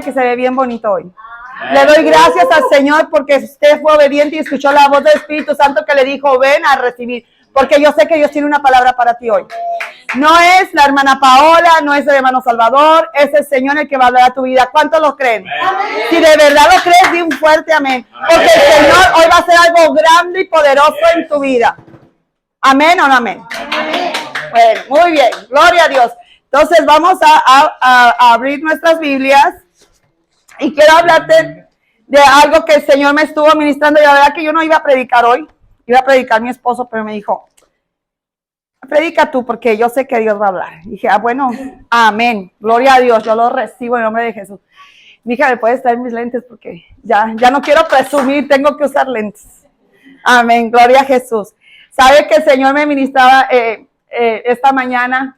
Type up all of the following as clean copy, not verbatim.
que se ve bien bonito hoy. Le doy gracias al Señor porque usted fue obediente y escuchó la voz del Espíritu Santo que le dijo, ven a recibir. Porque yo sé que Dios tiene una palabra para ti hoy. No es la hermana Paola, no es el hermano Salvador, es el Señor el que va a hablar a tu vida. ¿Cuántos lo creen? Amén. Si de verdad lo crees, di un fuerte amén. Porque el Señor hoy va a hacer algo grande y poderoso en tu vida. ¿Amén o no amén? Amén. Bueno, muy bien. Gloria a Dios. Entonces vamos a abrir nuestras Biblias y quiero hablarte de algo que el Señor me estuvo ministrando. Y la verdad que yo no iba a predicar hoy. Iba a predicar mi esposo, pero me dijo, predica tú porque yo sé que Dios va a hablar. Y dije, bueno, amén. Gloria a Dios, yo lo recibo en el nombre de Jesús. Mija, ¿me puedes traer mis lentes? Porque ya no quiero presumir, tengo que usar lentes. Amén, gloria a Jesús. ¿Sabe que el Señor me ministraba esta mañana?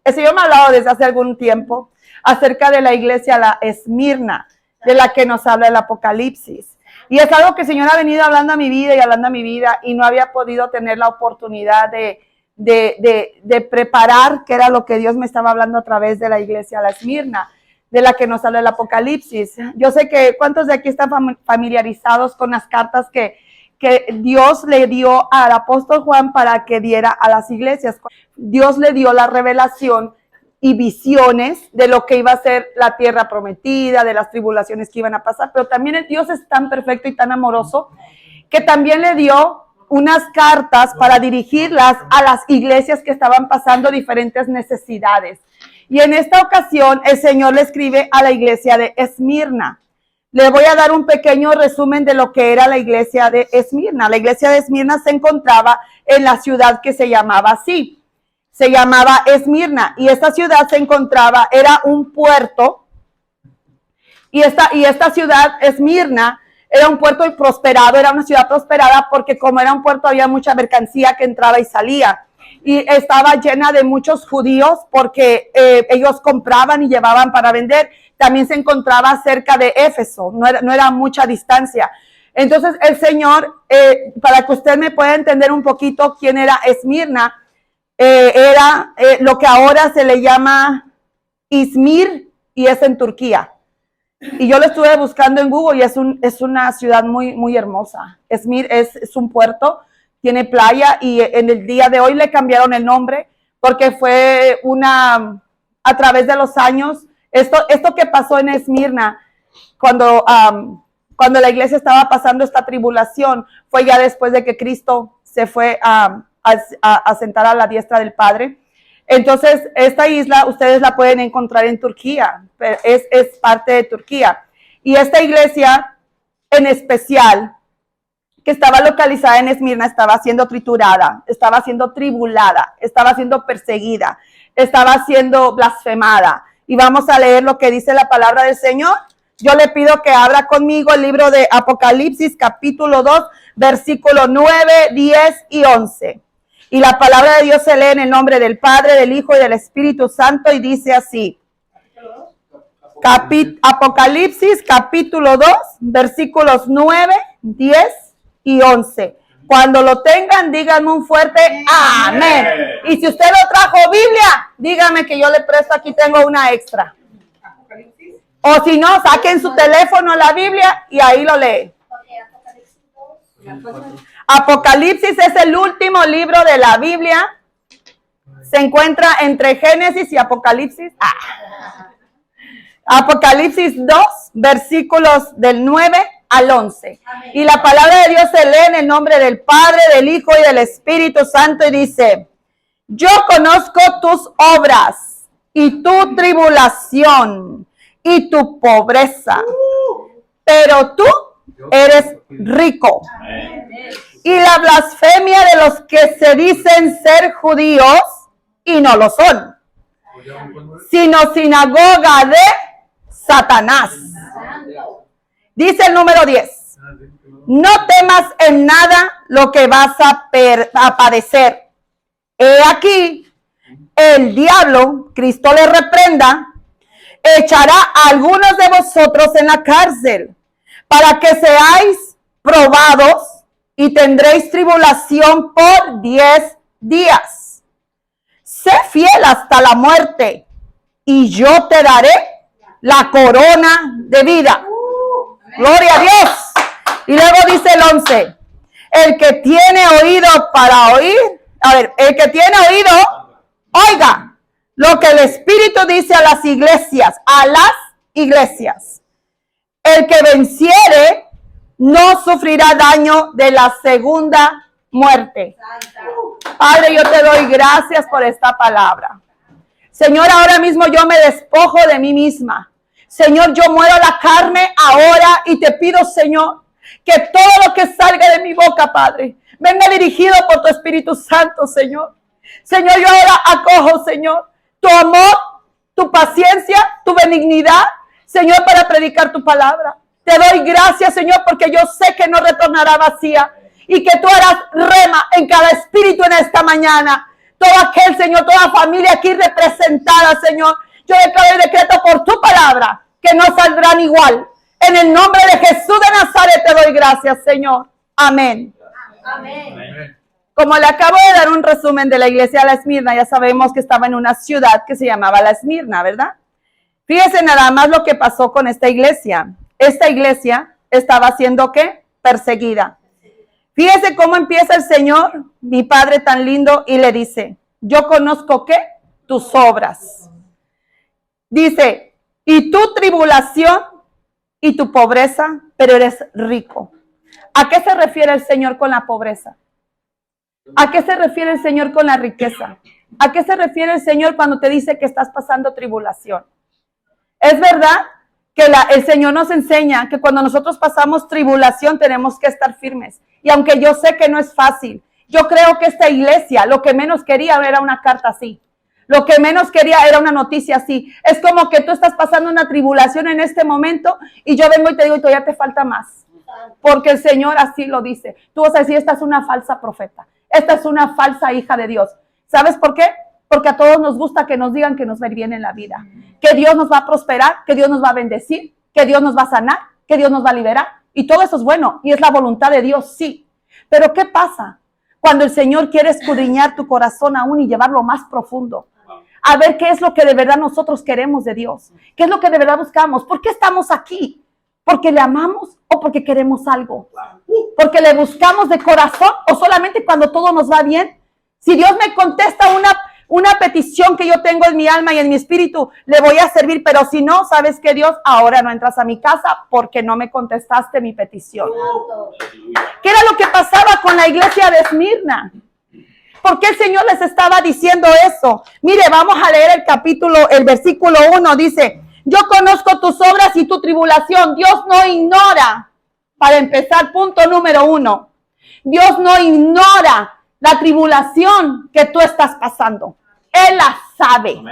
El Señor me ha hablado desde hace algún tiempo acerca de la iglesia, la Esmirna, de la que nos habla el Apocalipsis. Y es algo que el Señor ha venido hablando a mi vida y no había podido tener la oportunidad de preparar qué era lo que Dios me estaba hablando a través de la iglesia, la Esmirna, de la que nos habla el Apocalipsis. Yo sé que cuántos de aquí están familiarizados con las cartas que Dios le dio al apóstol Juan para que diera a las iglesias. Dios le dio la revelación y visiones de lo que iba a ser la tierra prometida, de las tribulaciones que iban a pasar, pero también el Dios es tan perfecto y tan amoroso que también le dio unas cartas para dirigirlas a las iglesias que estaban pasando diferentes necesidades. Y en esta ocasión el Señor le escribe a la iglesia de Esmirna. Le voy a dar un pequeño resumen de lo que era la iglesia de Esmirna. La iglesia de Esmirna se encontraba en la ciudad que se llamaba así. Se llamaba Esmirna y esta ciudad se encontraba, era un puerto y esta ciudad Esmirna era un puerto prosperado, era una ciudad prosperada porque como era un puerto había mucha mercancía que entraba y salía y estaba llena de muchos judíos porque ellos compraban y llevaban para vender. También se encontraba cerca de Éfeso, no era mucha distancia. Entonces el Señor, para que usted me pueda entender un poquito quién era Esmirna, era lo que ahora se le llama Izmir y es en Turquía. Y yo lo estuve buscando en Google y es una ciudad muy, muy hermosa. Izmir es un puerto, tiene playa y en el día de hoy le cambiaron el nombre porque fue a través de los años, esto que pasó en Esmirna cuando la iglesia estaba pasando esta tribulación fue ya después de que Cristo se fue a sentar a la diestra del Padre. Entonces, esta isla ustedes la pueden encontrar en Turquía, es parte de Turquía. Y esta iglesia en especial, que estaba localizada en Esmirna, estaba siendo triturada, estaba siendo tribulada, estaba siendo perseguida, estaba siendo blasfemada. Y vamos a leer lo que dice la palabra del Señor. Yo le pido que abra conmigo el libro de Apocalipsis, capítulo 2, versículos 9, 10 y 11. Y la palabra de Dios se lee en el nombre del Padre, del Hijo y del Espíritu Santo y dice así. Apocalipsis capítulo 2, versículos 9, 10 y 11. Cuando lo tengan, díganme un fuerte amén. Y si usted lo trajo Biblia, dígame que yo le presto, aquí tengo una extra. O si no, saquen su teléfono la Biblia y ahí lo lee. Apocalipsis es el último libro de la Biblia. Se encuentra entre Génesis y Apocalipsis. Apocalipsis 2, versículos del 9 al 11. Amén. Y la palabra de Dios se lee en el nombre del Padre, del Hijo y del Espíritu Santo y dice: yo conozco tus obras y tu tribulación y tu pobreza, pero tú eres rico. Amén. Y la blasfemia de los que se dicen ser judíos y no lo son, sino sinagoga de Satanás. Dice el número 10. No temas en nada lo que vas a padecer. He aquí, el diablo, Cristo le reprenda, echará a algunos de vosotros en la cárcel para que seáis probados y tendréis tribulación por 10 días. Sé fiel hasta la muerte y yo te daré la corona de vida. Gloria a Dios. Y luego dice el 11, el que tiene oído para oír, el que tiene oído, oiga lo que el Espíritu dice a las iglesias, El que venciere no sufrirá daño de la segunda muerte. Padre, yo te doy gracias por esta palabra. Señor, ahora mismo yo me despojo de mí misma. Señor, yo muero la carne ahora y te pido, Señor, que todo lo que salga de mi boca, Padre, venga dirigido por tu Espíritu Santo, Señor. Señor, yo ahora acojo, Señor, tu amor, tu paciencia, tu benignidad, Señor, para predicar tu palabra. Te doy gracias, Señor, porque yo sé que no retornará vacía y que tú harás rema en cada espíritu en esta mañana. Todo aquel, Señor, toda familia aquí representada, Señor. Yo declaro y decreto por tu palabra que no saldrán igual. En el nombre de Jesús de Nazaret te doy gracias, Señor. Amén. Amén. Como le acabo de dar un resumen de la iglesia de la Esmirna, ya sabemos que estaba en una ciudad que se llamaba la Esmirna, ¿verdad? Fíjese nada más lo que pasó con esta iglesia. Esta iglesia estaba siendo, ¿qué? Perseguida. Fíjese cómo empieza el Señor, mi Padre tan lindo, y le dice, yo conozco, ¿qué? Tus obras. Dice, y tu tribulación y tu pobreza, pero eres rico. ¿A qué se refiere el Señor con la pobreza? ¿A qué se refiere el Señor con la riqueza? ¿A qué se refiere el Señor cuando te dice que estás pasando tribulación? Es verdad que el Señor nos enseña que cuando nosotros pasamos tribulación tenemos que estar firmes. Y aunque yo sé que no es fácil, yo creo que esta iglesia lo que menos quería era una carta así. Lo que menos quería era una noticia así. Es como que tú estás pasando una tribulación en este momento y yo vengo y te digo, y todavía te falta más. Porque el Señor así lo dice. Tú vas a decir, esta es una falsa profeta. Esta es una falsa hija de Dios. ¿Sabes por qué? Porque a todos nos gusta que nos digan que nos va a ir bien en la vida. Que Dios nos va a prosperar, que Dios nos va a bendecir, que Dios nos va a sanar, que Dios nos va a liberar. Y todo eso es bueno y es la voluntad de Dios, sí. Pero ¿qué pasa cuando el Señor quiere escudriñar tu corazón aún y llevarlo más profundo? A ver qué es lo que de verdad nosotros queremos de Dios. ¿Qué es lo que de verdad buscamos? ¿Por qué estamos aquí? ¿Porque le amamos o porque queremos algo? ¿Porque le buscamos de corazón o solamente cuando todo nos va bien? Si Dios me contesta una petición que yo tengo en mi alma y en mi espíritu, le voy a servir. Pero si no, ¿sabes qué, Dios? Ahora no entras a mi casa porque no me contestaste mi petición. ¿Qué era lo que pasaba con la iglesia de Esmirna? ¿Por qué el Señor les estaba diciendo eso? Mire, vamos a leer el versículo 1. Dice, yo conozco tus obras y tu tribulación. Dios no ignora, para empezar, punto número 1. Dios no ignora la tribulación que tú estás pasando. Él la sabe.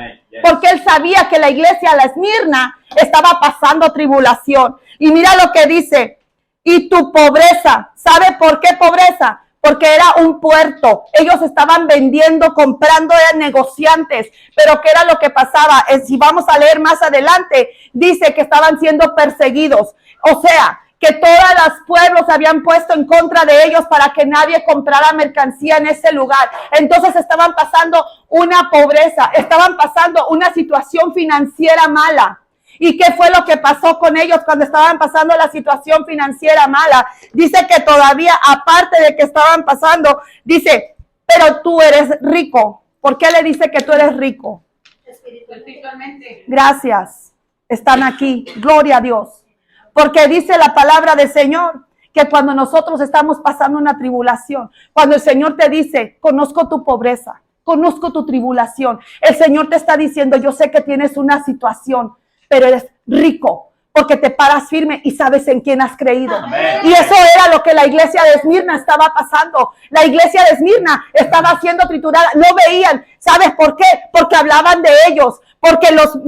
Porque Él sabía que la iglesia de la Esmirna estaba pasando tribulación. Y mira lo que dice. Y tu pobreza. ¿Sabe por qué pobreza? Porque era un puerto. Ellos estaban vendiendo, comprando, eran negociantes. Pero ¿qué era lo que pasaba? Si vamos a leer más adelante, dice que estaban siendo perseguidos. O sea, que todos los pueblos se habían puesto en contra de ellos para que nadie comprara mercancía en ese lugar. Entonces estaban pasando una pobreza, estaban pasando una situación financiera mala. ¿Y qué fue lo que pasó con ellos cuando estaban pasando la situación financiera mala? Dice que todavía, aparte de que estaban pasando, dice, pero tú eres rico. ¿Por qué le dice que tú eres rico? Espiritualmente. Gracias. Están aquí. Gloria a Dios. Porque dice la palabra del Señor que cuando nosotros estamos pasando una tribulación, cuando el Señor te dice, conozco tu pobreza, conozco tu tribulación, el Señor te está diciendo, yo sé que tienes una situación, pero eres rico porque te paras firme y sabes en quién has creído. Amén. Y eso era lo que la iglesia de Esmirna estaba pasando. La iglesia de Esmirna estaba siendo triturada. No veían. ¿Sabes por qué? Porque hablaban de ellos, porque los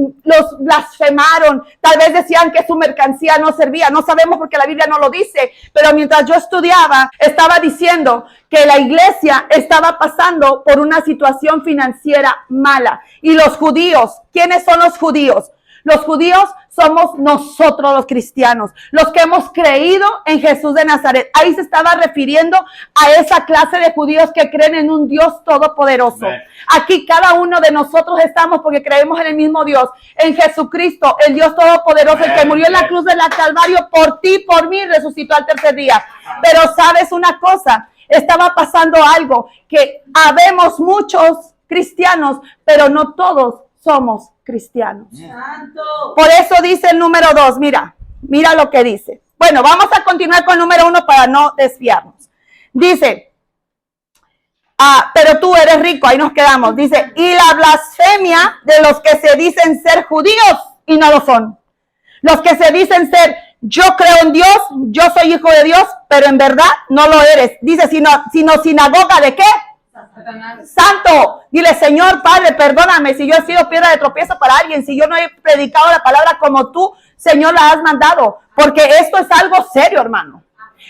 blasfemaron. Tal vez decían que su mercancía no servía. No sabemos porque la Biblia no lo dice. Pero mientras yo estudiaba, estaba diciendo que la iglesia estaba pasando por una situación financiera mala. Y los judíos, ¿quiénes son los judíos? Los judíos somos nosotros los cristianos, los que hemos creído en Jesús de Nazaret. Ahí se estaba refiriendo a esa clase de judíos que creen en un Dios todopoderoso. Aquí cada uno de nosotros estamos porque creemos en el mismo Dios, en Jesucristo, el Dios todopoderoso, el que murió en la cruz del Calvario por ti, por mí, resucitó al tercer día. Pero sabes una cosa, estaba pasando algo, que habemos muchos cristianos, pero no todos somos cristianos. Por eso dice el número 2, mira lo que dice. Bueno, vamos a continuar con el número 1 para no desviarnos. Dice, pero tú eres rico, ahí nos quedamos. Dice, y la blasfemia de los que se dicen ser judíos y no lo son. Los que se dicen ser, yo creo en Dios, yo soy hijo de Dios, pero en verdad no lo eres. Dice, sino sinagoga de qué? Santo. Dile, Señor Padre, perdóname si yo he sido piedra de tropiezo para alguien, si yo no he predicado la palabra como tú, Señor, la has mandado, porque esto es algo serio, hermano.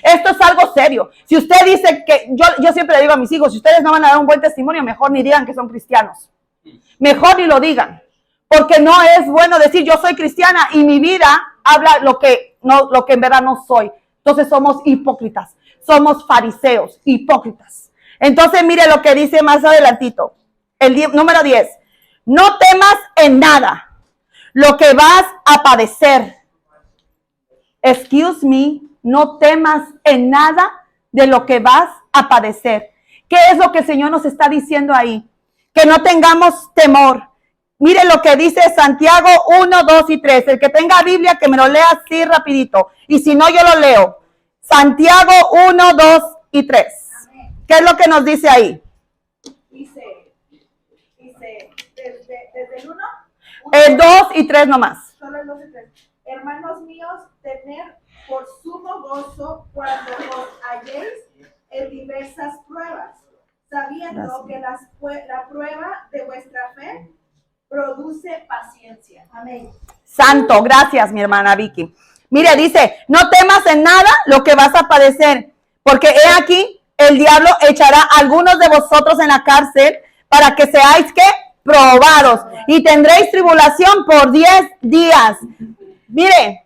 Esto es algo serio. Si usted dice que, yo siempre le digo a mis hijos, si ustedes no van a dar un buen testimonio, mejor ni digan que son cristianos. Mejor ni lo digan, porque no es bueno decir yo soy cristiana y mi vida habla lo que en verdad no soy. Entonces somos hipócritas, somos fariseos, hipócritas. Entonces mire lo que dice más adelantito, número 10. No temas en nada lo que vas a padecer. Excuse me, no temas en nada de lo que vas a padecer. ¿Qué es lo que el Señor nos está diciendo ahí? Que no tengamos temor. Mire lo que dice Santiago 1, 2 y 3. El que tenga Biblia, que me lo lea así rapidito. Y si no, yo lo leo. Santiago 1, 2 y 3. ¿Qué es lo que nos dice ahí? Dice desde el 1. El 2 y 3 nomás. Solo el 2 y 3. Hermanos míos, tener por sumo gozo cuando os halléis en diversas pruebas, sabiendo que la prueba de vuestra fe produce paciencia. Amén. Santo, gracias mi hermana Vicky. Mire, dice, no temas en nada lo que vas a padecer, porque he aquí, el diablo echará a algunos de vosotros en la cárcel para que seáis, ¿qué? Probados. Y tendréis tribulación por 10 días. Mire,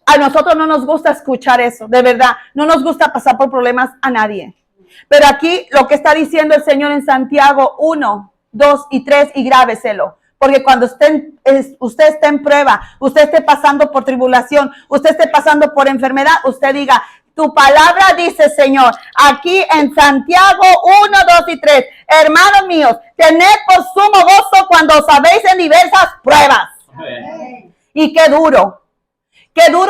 a nosotros no nos gusta escuchar eso, de verdad. No nos gusta pasar por problemas a nadie. Pero aquí lo que está diciendo el Señor en Santiago 1, 2 y 3, y grábeselo. Porque cuando usted esté en prueba, usted esté pasando por tribulación, usted esté pasando por enfermedad, usted diga, tu palabra dice, Señor, aquí en Santiago 1, 2 y 3, hermanos míos, tened por sumo gozo cuando os habéis en diversas pruebas. Amén. Y qué duro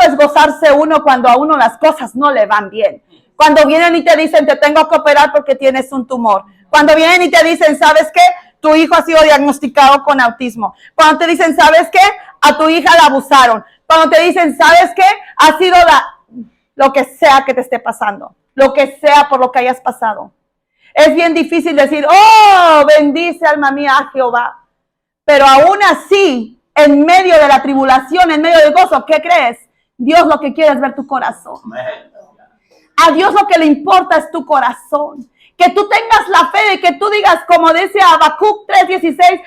es gozarse uno cuando a uno las cosas no le van bien. Cuando vienen y te dicen, te tengo que operar porque tienes un tumor. Cuando vienen y te dicen, ¿sabes qué? Tu hijo ha sido diagnosticado con autismo. Cuando te dicen, ¿sabes qué? A tu hija la abusaron. Cuando te dicen, ¿sabes qué? Ha sido lo que sea que te esté pasando, lo que sea por lo que hayas pasado. Es bien difícil decir, oh, bendice alma mía a Jehová. Pero aún así, en medio de la tribulación, en medio del gozo, ¿qué crees? Dios lo que quiere es ver tu corazón. A Dios lo que le importa es tu corazón. Que tú tengas la fe de que tú digas, como dice Habacuc 3:16,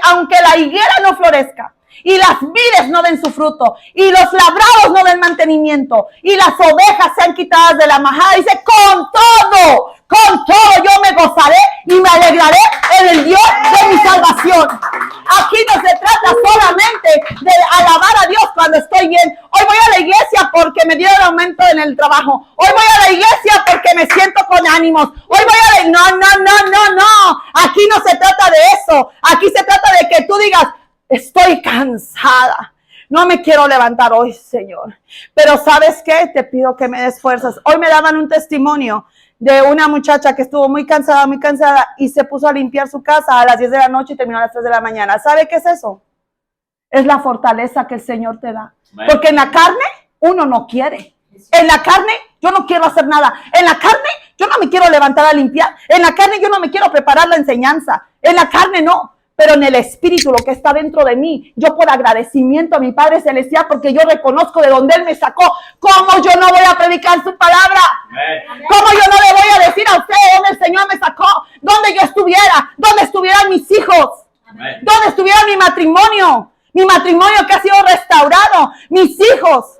aunque la higuera no florezca, y las vides no den su fruto, y los labrados no den mantenimiento, y las ovejas sean quitadas de la majada. Dice, con todo yo me gozaré y me alegraré en el Dios de mi salvación. Aquí no se trata solamente de alabar a Dios cuando estoy bien. Hoy voy a la iglesia porque me dieron aumento en el trabajo. Hoy voy a la iglesia porque me siento con ánimos. Hoy voy a la... No. Aquí no se trata de eso. Aquí se trata de que tú digas, estoy cansada. No me quiero levantar hoy, Señor. Pero ¿sabes qué? Te pido que me des fuerzas. Hoy me daban un testimonio de una muchacha que estuvo muy cansada y se puso a limpiar su casa a las 10 de la noche y terminó a las 3 de la mañana. ¿Sabe qué es eso? Es la fortaleza que el Señor te da. Porque en la carne uno no quiere. En la carne yo no quiero hacer nada. En la carne yo no me quiero levantar a limpiar. En la carne yo no me quiero preparar la enseñanza. En la carne no. Pero en el espíritu, lo que está dentro de mí, yo por agradecimiento a mi Padre Celestial, porque yo reconozco de dónde Él me sacó. ¿Cómo yo no voy a predicar su palabra? ¿Cómo yo no le voy a decir a usted de dónde el Señor me sacó? ¿Dónde yo estuviera? ¿Dónde estuvieran mis hijos? ¿Dónde estuviera mi matrimonio? Mi matrimonio que ha sido restaurado. Mis hijos.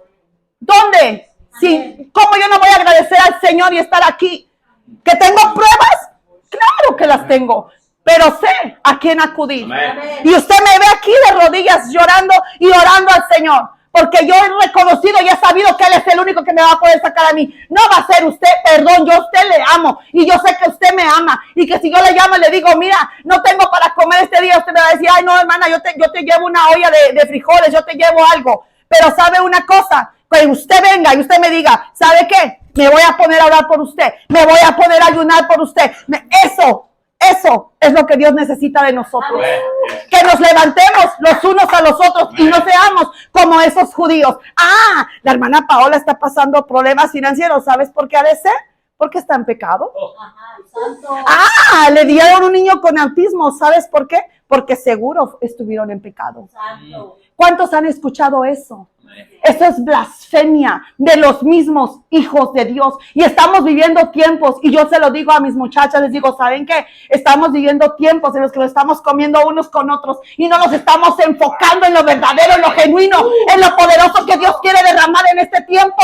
¿Dónde? Sí. ¿Cómo yo no voy a agradecer al Señor y estar aquí? ¿Que tengo pruebas? Claro que las tengo. Pero sé a quién acudir. Amén. Y usted me ve aquí de rodillas llorando y orando al Señor. Porque yo he reconocido y he sabido que Él es el único que me va a poder sacar a mí. No va a ser usted, perdón, yo a usted le amo. Y yo sé que usted me ama. Y que si yo le llamo y le digo, mira, no tengo para comer este día, usted me va a decir, ay no hermana, yo te llevo una olla de frijoles, yo te llevo algo. Pero sabe una cosa, que usted venga y usted me diga, ¿sabe qué? Me voy a poner a orar por usted. Me voy a poner a ayunar por usted. Eso es lo que Dios necesita de nosotros. Que nos levantemos los unos a los otros y no seamos como esos judíos. Ah, la hermana Paola está pasando problemas financieros. ¿Sabes por qué ha de ser? Porque está en pecado. Ah, le dieron un niño con autismo. ¿Sabes por qué? Porque seguro estuvieron en pecado. ¿Cuántos han escuchado eso? Eso es blasfemia de los mismos hijos de Dios. Y estamos viviendo tiempos, y yo se lo digo a mis muchachas, les digo, ¿saben qué? Estamos viviendo tiempos en los que nos estamos comiendo unos con otros y no nos estamos enfocando en lo verdadero, en lo genuino, en lo poderoso que Dios quiere derramar en este tiempo.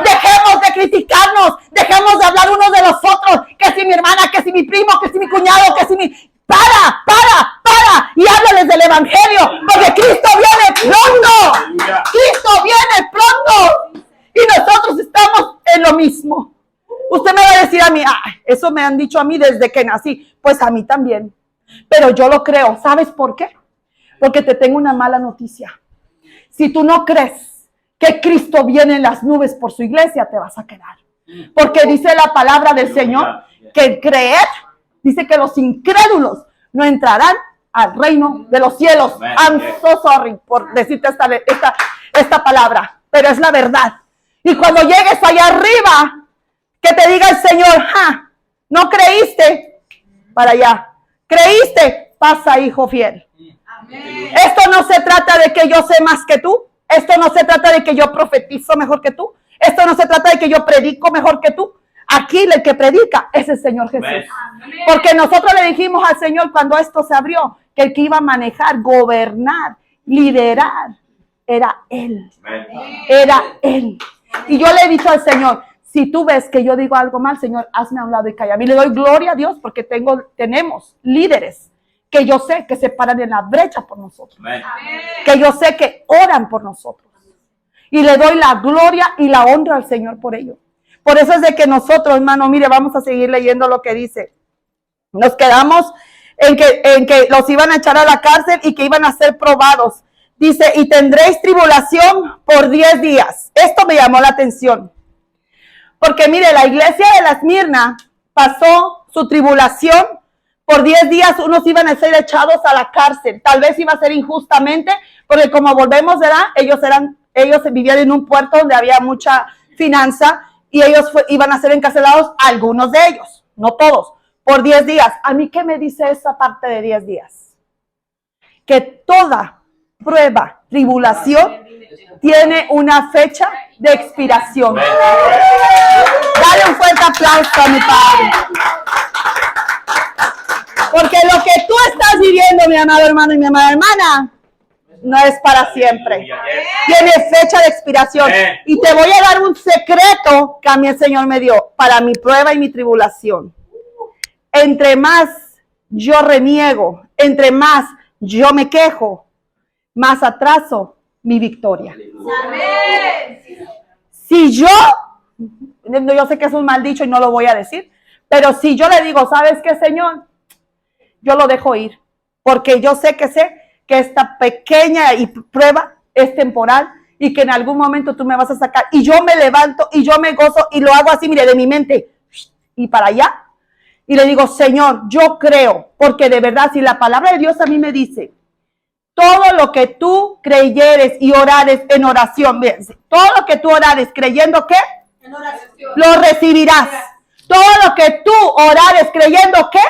Dejemos de criticarnos, dejemos de hablar unos de los otros, que si mi hermana, que si mi primo, que si mi cuñado, que si mi... Para, y háblales del evangelio, porque Cristo viene pronto. Cristo viene pronto. Y nosotros estamos en lo mismo. Usted me va a decir a mí, eso me han dicho a mí desde que nací. Pues a mí también. Pero yo lo creo. ¿Sabes por qué? Porque te tengo una mala noticia. Si tú no crees que Cristo viene en las nubes por su iglesia, te vas a quedar. Porque dice la palabra del Señor que creer, dice que los incrédulos no entrarán al reino de los cielos. I'm so sorry por decirte esta palabra, pero es la verdad. Y cuando llegues allá arriba, que te diga el Señor, no creíste, para allá. Creíste, pasa, hijo fiel. Amén. Esto no se trata de que yo sé más que tú. Esto no se trata de que yo profetizo mejor que tú. Esto no se trata de que yo predico mejor que tú. Aquí el que predica es el Señor Jesús. Amén. Porque nosotros le dijimos al Señor cuando esto se abrió, que el que iba a manejar, gobernar, liderar, era Él. Amén. Era Él. Y yo le he dicho al Señor, si tú ves que yo digo algo mal, Señor, hazme a un lado y calla. A mí le doy gloria a Dios porque tenemos líderes que yo sé que se paran en la brecha por nosotros. Amén. Que yo sé que oran por nosotros. Y le doy la gloria y la honra al Señor por ello. Por eso es de que nosotros, hermano, mire, vamos a seguir leyendo lo que dice. Nos quedamos en que los iban a echar a la cárcel y que iban a ser probados. Dice, y tendréis tribulación por 10 días. Esto me llamó la atención. Porque mire, la iglesia de la Esmirna pasó su tribulación por 10 días. Unos iban a ser echados a la cárcel. Tal vez iba a ser injustamente, porque como volvemos, ¿verdad? Ellos vivían en un puerto donde había mucha finanza. Y ellos iban a ser encarcelados, algunos de ellos, no todos, por 10 días. ¿A mí qué me dice esa parte de 10 días? Que toda prueba, tribulación, tiene una fecha de expiración. Dale un fuerte aplauso a mi Padre. Porque lo que tú estás viviendo, mi amado hermano y mi amada hermana, no es para siempre. Tiene fecha de expiración. Y te voy a dar un secreto que a mí el Señor me dio para mi prueba y mi tribulación. Entre más yo reniego, entre más yo me quejo, más atraso mi victoria. Si yo sé que es un mal dicho y no lo voy a decir, pero si yo le digo, ¿sabes qué, Señor? Yo lo dejo ir, porque yo sé que esta pequeña prueba es temporal y que en algún momento tú me vas a sacar. Y yo me levanto y yo me gozo y lo hago así, mire, de mi mente y para allá. Y le digo, Señor, yo creo, porque de verdad, si la palabra de Dios a mí me dice, todo lo que tú creyeres y orares en oración, bien, todo lo que tú orares creyendo que, lo recibirás. Todo lo que tú orares creyendo que,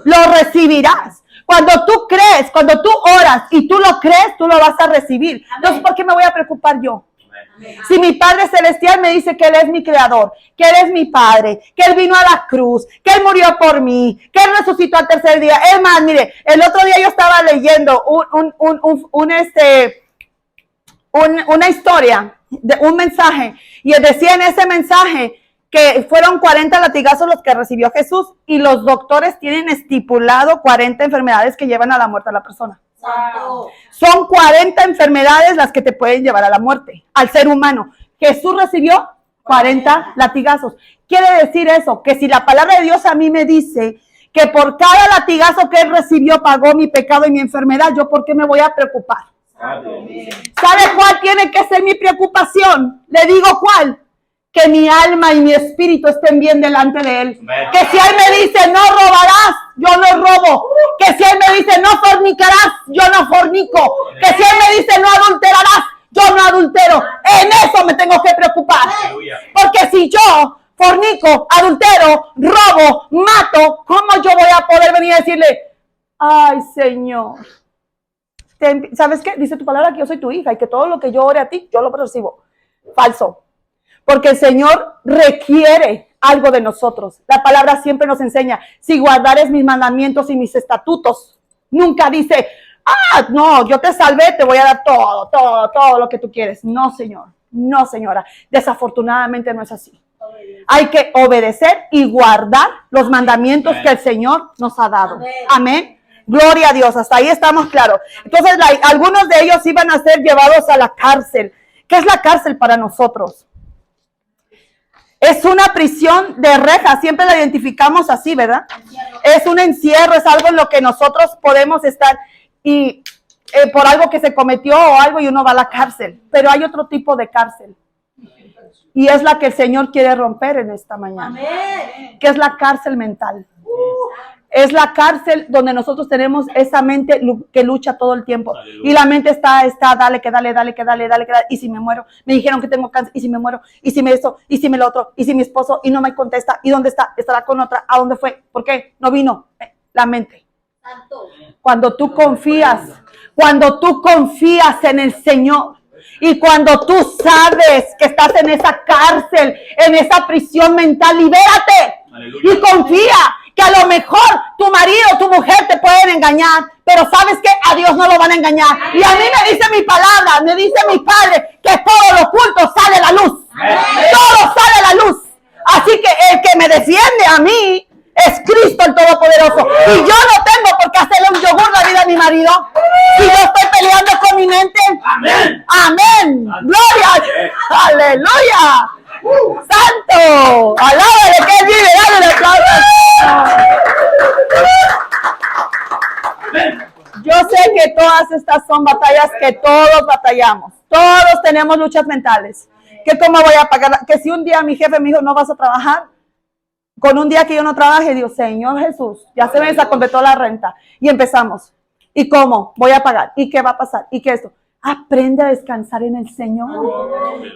lo recibirás. Cuando tú crees, cuando tú oras y tú lo crees, tú lo vas a recibir. Amén. Entonces, ¿por qué me voy a preocupar yo? Si mi Padre Celestial me dice que Él es mi creador, que Él es mi Padre, que Él vino a la cruz, que Él murió por mí, que Él resucitó al tercer día. Es más, mire, el otro día yo estaba leyendo una historia, un mensaje, y decía en ese mensaje que fueron 40 latigazos los que recibió Jesús, y los doctores tienen estipulado 40 enfermedades que llevan a la muerte a la persona. Wow. Son 40 enfermedades las que te pueden llevar a la muerte, al ser humano. Jesús recibió 40 latigazos. Quiere decir eso, que si la palabra de Dios a mí me dice que por cada latigazo que Él recibió pagó mi pecado y mi enfermedad, ¿yo por qué me voy a preocupar? ¿Sabe cuál tiene que ser mi preocupación? Le digo cuál. Que mi alma y mi espíritu estén bien delante de Él. Que si Él me dice no robarás, yo no robo. Que si Él me dice no fornicarás, yo no fornico. Que si Él me dice no adulterarás, yo no adultero. En eso me tengo que preocupar. Porque si yo fornico, adultero, robo, mato, ¿cómo yo voy a poder venir a decirle, ay Señor, ¿sabes qué? Dice tu palabra que yo soy tu hija y que todo lo que yo ore a ti, yo lo recibo? Falso. Porque el Señor requiere algo de nosotros. La palabra siempre nos enseña, si guardares mis mandamientos y mis estatutos, nunca dice, no, yo te salvé, te voy a dar todo lo que tú quieres. No, Señor, no, señora. Desafortunadamente no es así. Hay que obedecer y guardar los mandamientos que el Señor nos ha dado. Amén. Gloria a Dios, hasta ahí estamos claros. Entonces, algunos de ellos iban a ser llevados a la cárcel. ¿Qué es la cárcel para nosotros? Es una prisión de rejas, siempre la identificamos así, ¿verdad? Es un encierro, es algo en lo que nosotros podemos estar y por algo que se cometió o algo y uno va a la cárcel. Pero hay otro tipo de cárcel y es la que el Señor quiere romper en esta mañana. Amén. Que es la cárcel mental. Es la cárcel donde nosotros tenemos esa mente que lucha todo el tiempo. Aleluya. Y la mente está, dale, y si me muero, me dijeron que tengo cáncer, y si me muero, y si me esto, y si me lo otro, y si mi esposo, y no me contesta, y dónde está, estará con otra, ¿a dónde fue? ¿Por qué? No vino. La mente. Cuando tú confías en el Señor, y cuando tú sabes que estás en esa cárcel, en esa prisión mental, libérate. Aleluya. Y confía que a lo mejor tu marido o tu mujer te pueden engañar, pero sabes que a Dios no lo van a engañar. Y a mí me dice mi palabra, me dice mi Padre, que todo lo oculto sale a la luz. Todo sale a la luz. Así que el que me defiende a mí es Cristo el Todopoderoso. Y yo no tengo por qué hacerle un yogur la vida a mi marido. Si yo estoy peleando con mi mente. Amén. Amén. Gloria a Dios. Aleluya. Santo. Alábale que Él vive. Dale el aplauso. Yo sé que todas estas son batallas que todos batallamos. Todos tenemos luchas mentales. Que cómo voy a pagar. Que si un día mi jefe me dijo no vas a trabajar. Con un día que yo no trabaje, digo, Señor Jesús, ya se me completó la renta. Y empezamos. ¿Y cómo? Voy a pagar. ¿Y qué va a pasar? ¿Y qué esto? Aprende a descansar en el Señor.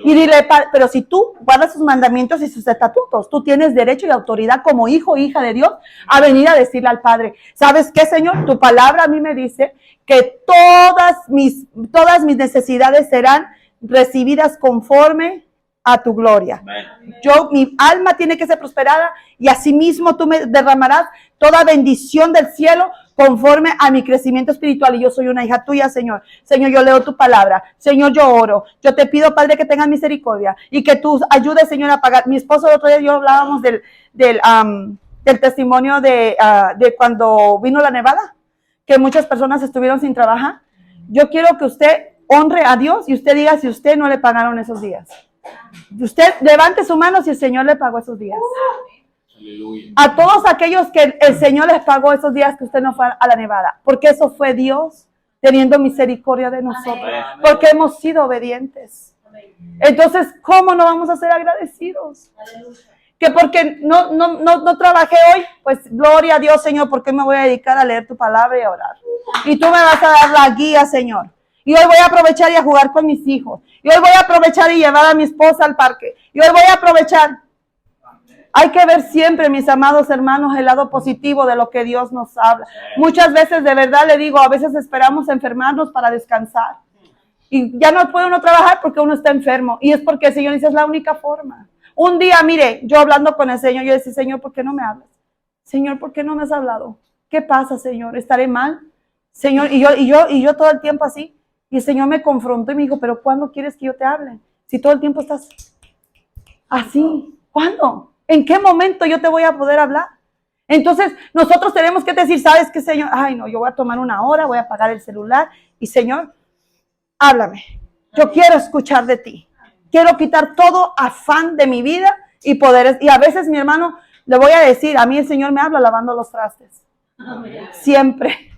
Y dile, pero si tú guardas sus mandamientos y sus estatutos, tú tienes derecho y autoridad como hijo o hija de Dios a venir a decirle al Padre, ¿sabes qué, Señor? Tu palabra a mí me dice que todas mis necesidades serán recibidas conforme a tu gloria. Mi alma tiene que ser prosperada y asimismo tú me derramarás toda bendición del cielo conforme a mi crecimiento espiritual. Y yo soy una hija tuya, Señor. Señor, yo leo tu palabra. Señor, yo oro. Yo te pido, Padre, que tengas misericordia y que tú ayudes, Señor, a pagar. Mi esposo el otro día yo hablábamos del testimonio de cuando vino la nevada, que muchas personas estuvieron sin trabajar. Yo quiero que usted honre a Dios y usted diga si usted no le pagaron esos días. Usted levante su mano si el Señor le pagó esos días. Aleluya. A todos aquellos que el Señor les pagó esos días que usted no fue a la nevada, porque eso fue Dios teniendo misericordia de nosotros. Amén. Porque hemos sido obedientes. Amén. Entonces, ¿cómo no vamos a ser agradecidos? Aleluya. Que porque no trabajé hoy, pues gloria a Dios, Señor, porque me voy a dedicar a leer tu palabra y a orar. Y tú me vas a dar la guía, Señor. Y hoy voy a aprovechar y a jugar con mis hijos. Y hoy voy a aprovechar y llevar a mi esposa al parque. Y hoy voy a aprovechar. Hay que ver siempre, mis amados hermanos, el lado positivo de lo que Dios nos habla. Muchas veces, de verdad le digo, a veces esperamos enfermarnos para descansar. Y ya no puede uno trabajar porque uno está enfermo. Y es porque el Señor dice, es la única forma. Un día, mire, yo hablando con el Señor, yo decía, Señor, ¿por qué no me hablas? Señor, ¿por qué no me has hablado? ¿Qué pasa, Señor? ¿Estaré mal? Señor, y yo todo el tiempo así. Y el Señor me confrontó y me dijo, ¿pero cuándo quieres que yo te hable? Si todo el tiempo estás así. ¿Cuándo? ¿En qué momento yo te voy a poder hablar? Entonces, nosotros tenemos que decir, ¿sabes qué, Señor? Ay, no, yo voy a tomar una hora, voy a apagar el celular. Y, Señor, háblame. Yo quiero escuchar de ti. Quiero quitar todo afán de mi vida y poder. Y a veces, mi hermano, le voy a decir, a mí el Señor me habla lavando los trastes. Siempre.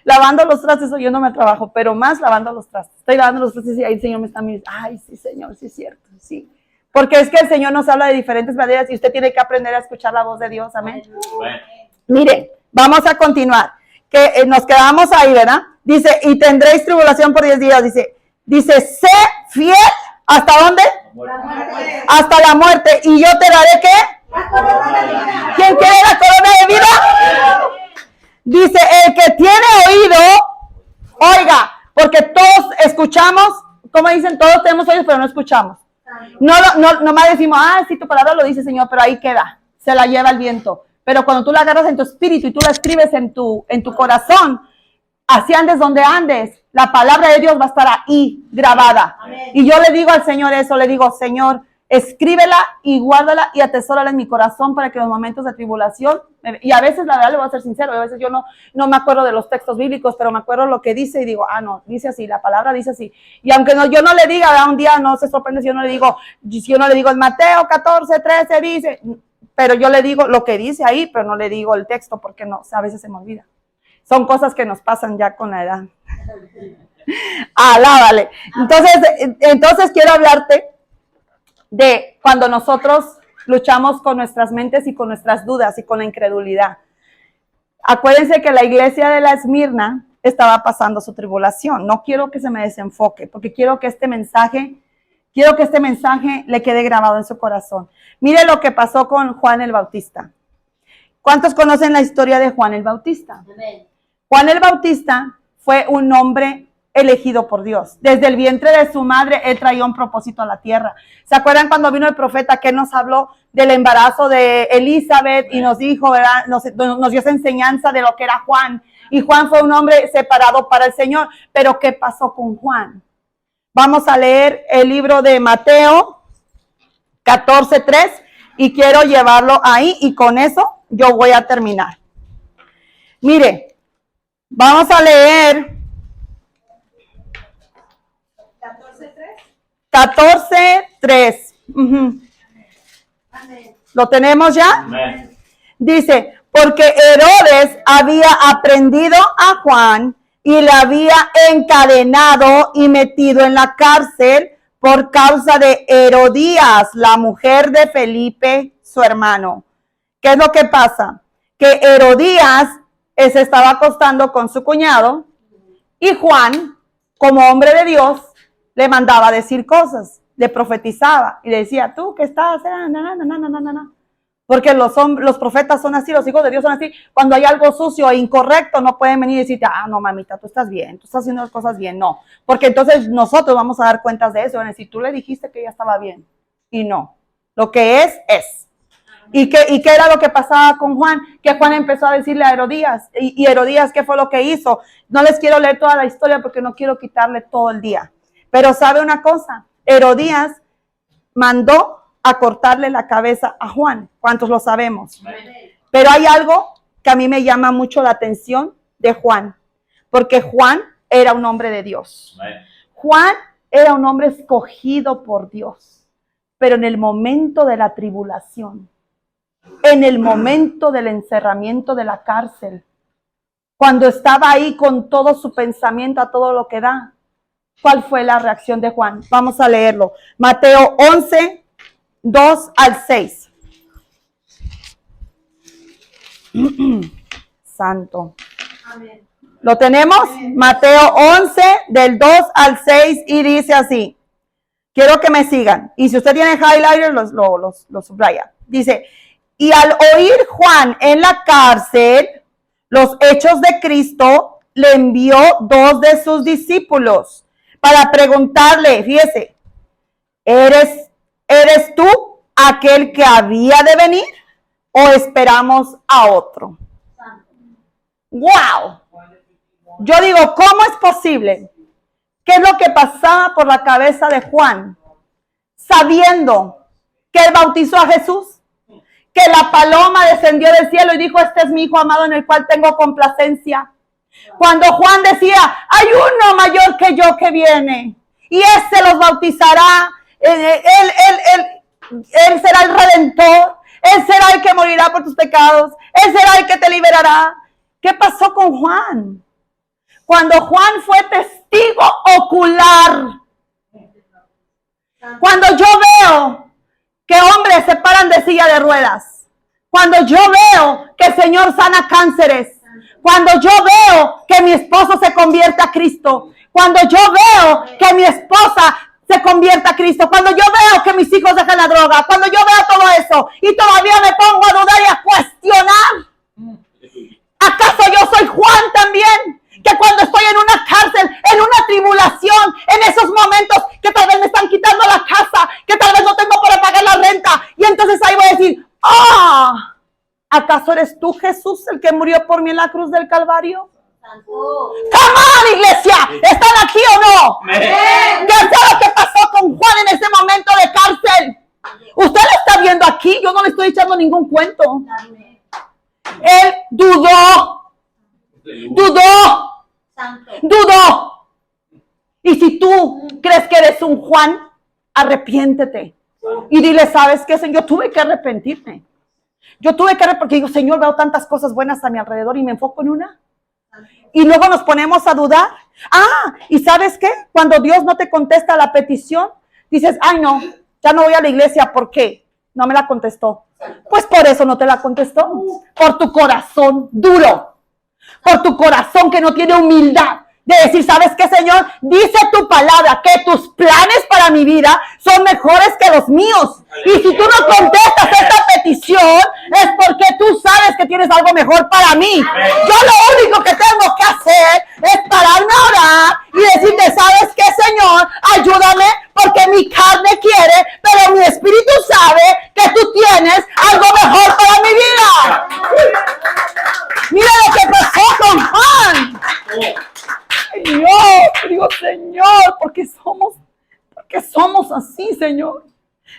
Lavando los trastes, yo no me trabajo, pero más lavando los trastes. Estoy lavando los trastes y ahí el Señor me está mirando. Ay, sí, Señor, sí es cierto, sí. Porque es que el Señor nos habla de diferentes maneras y usted tiene que aprender a escuchar la voz de Dios, amén. Mire, vamos a continuar. Que nos quedamos ahí, ¿verdad? Dice, y tendréis tribulación por 10 días. Dice, sé fiel. ¿Hasta dónde? Hasta la muerte. ¿Y yo te daré qué? ¿Quién quiere la corona de vida? Dice, el que tiene oído, oiga, porque todos escuchamos, como dicen, todos tenemos oídos, pero no escuchamos. No, nomás decimos, sí, tu palabra lo dice, Señor, pero ahí queda, se la lleva el viento. Pero cuando tú la agarras en tu espíritu y tú la escribes en tu corazón, así andes donde andes, la palabra de Dios va a estar ahí grabada. Amén. Y yo le digo al Señor eso, le digo, Señor, escríbela y guárdala y atesórala en mi corazón para que en los momentos de tribulación, y a veces la verdad le voy a ser sincero, a veces yo no me acuerdo de los textos bíblicos, pero me acuerdo lo que dice y digo, no, dice así, la palabra dice así. Y aunque yo no le diga, un día no se sorprende si yo no le digo en Mateo 14, 13 dice, pero yo le digo lo que dice ahí, pero no le digo el texto porque no, a veces se me olvida. Son cosas que nos pasan ya con la edad. Alábale. Entonces quiero hablarte de cuando nosotros luchamos con nuestras mentes y con nuestras dudas y con la incredulidad. Acuérdense que la iglesia de la Esmirna estaba pasando su tribulación. No quiero que se me desenfoque, porque quiero que este mensaje le quede grabado en su corazón. Mire lo que pasó con Juan el Bautista. ¿Cuántos conocen la historia de Juan el Bautista? Amén. Juan el Bautista fue un hombre elegido por Dios. Desde el vientre de su madre, él traía un propósito a la tierra. ¿Se acuerdan cuando vino el profeta que nos habló del embarazo de Elizabeth y nos dijo, ¿verdad? Nos dio esa enseñanza de lo que era Juan? Y Juan fue un hombre separado para el Señor. Pero ¿qué pasó con Juan? Vamos a leer el libro de Mateo 14:3 y quiero llevarlo ahí y con eso yo voy a terminar. Mire. Vamos a leer 14:3. ¿Lo tenemos ya? Amén. Dice, porque Herodes había aprendido a Juan y le había encadenado y metido en la cárcel por causa de Herodías, la mujer de Felipe, su hermano. ¿Qué es lo que pasa? Que Herodías se estaba acostando con su cuñado y Juan, como hombre de Dios, le mandaba a decir cosas, le profetizaba y le decía, tú que estás, porque los profetas son así, los hijos de Dios son así. Cuando hay algo sucio e incorrecto, no pueden venir y decirte, no mamita, tú estás bien, tú estás haciendo las cosas bien, no, porque entonces nosotros vamos a dar cuentas de eso, van a decir, tú le dijiste que ella estaba bien y no, lo que es. ¿Y qué era lo que pasaba con Juan? Que Juan empezó a decirle a Herodías. Y Herodías, ¿qué fue lo que hizo? No les quiero leer toda la historia porque no quiero quitarle todo el día. Pero ¿sabe una cosa? Herodías mandó a cortarle la cabeza a Juan. ¿Cuántos lo sabemos? Pero hay algo que a mí me llama mucho la atención de Juan. Porque Juan era un hombre de Dios. Juan era un hombre escogido por Dios. Pero en el momento de la tribulación, en el momento del encerramiento de la cárcel, cuando estaba ahí con todo su pensamiento a todo lo que da, ¿cuál fue la reacción de Juan? Vamos a leerlo. Mateo 11, 2 al 6. Santo. Amén. ¿Lo tenemos? Amén. Mateo 11, del 2 al 6, y dice así. Quiero que me sigan. Y si usted tiene highlighter, los subraya. Dice, y al oír Juan en la cárcel los hechos de Cristo, le envió 2 de sus discípulos, para preguntarle, fíjese, ¿eres tú aquel que había de venir o esperamos a otro? ¡Wow! Yo digo, ¿cómo es posible? ¿Qué es lo que pasaba por la cabeza de Juan? Sabiendo que él bautizó a Jesús, que la paloma descendió del cielo y dijo, este es mi hijo amado en el cual tengo complacencia. Cuando Juan decía, hay uno mayor que yo que viene y ese los bautizará, él será el redentor, él será el que morirá por tus pecados, él será el que te liberará. ¿Qué pasó con Juan? Cuando Juan fue testigo ocular, cuando yo veo que hombres se paran de silla de ruedas, cuando yo veo que el Señor sana cánceres, cuando yo veo que mi esposo se convierte a Cristo, cuando yo veo que mi esposa se convierte a Cristo, cuando yo veo que mis hijos dejan la droga, cuando yo veo todo eso y todavía me pongo a dudar y a cuestionar, ¿acaso yo soy Juan también? Que cuando estoy en una cárcel, en una tribulación, en esos momentos que tal vez me están quitando la casa, que tal vez no tengo para pagar la renta, y entonces ahí voy a decir, ¿acaso eres tú, Jesús, el que murió por mí en la cruz del Calvario? ¡Come on, iglesia! ¿Están aquí o no? ¿Qué es lo que pasó con Juan en ese momento de cárcel? Usted lo está viendo aquí, yo no le estoy echando ningún cuento. Él dudó. Y si tú crees que eres un Juan, arrepiéntete. Y dile, ¿sabes qué, Señor? Yo tuve que arrepentirme. Porque digo, Señor, veo tantas cosas buenas a mi alrededor y me enfoco en una. Y luego nos ponemos a dudar. ¿Y sabes qué? Cuando Dios no te contesta la petición, dices, ay no, ya no voy a la iglesia. ¿Por qué? No me la contestó. Pues por eso no te la contestó. Por tu corazón duro. Por tu corazón que no tiene humildad. De decir, ¿sabes qué, Señor? Dice tu palabra que tus planes para mi vida son mejores que los míos. Y si tú no contestas esta petición, es porque tú sabes que tienes algo mejor para mí. Yo lo único que tengo que hacer es pararme a orar y decirte, ¿sabes qué, Señor? Ayúdame porque mi carne quiere, pero mi espíritu sabe que tú tienes algo mejor para mi vida. Mira lo que pasó con Juan. Dios, Señor, porque somos así, Señor.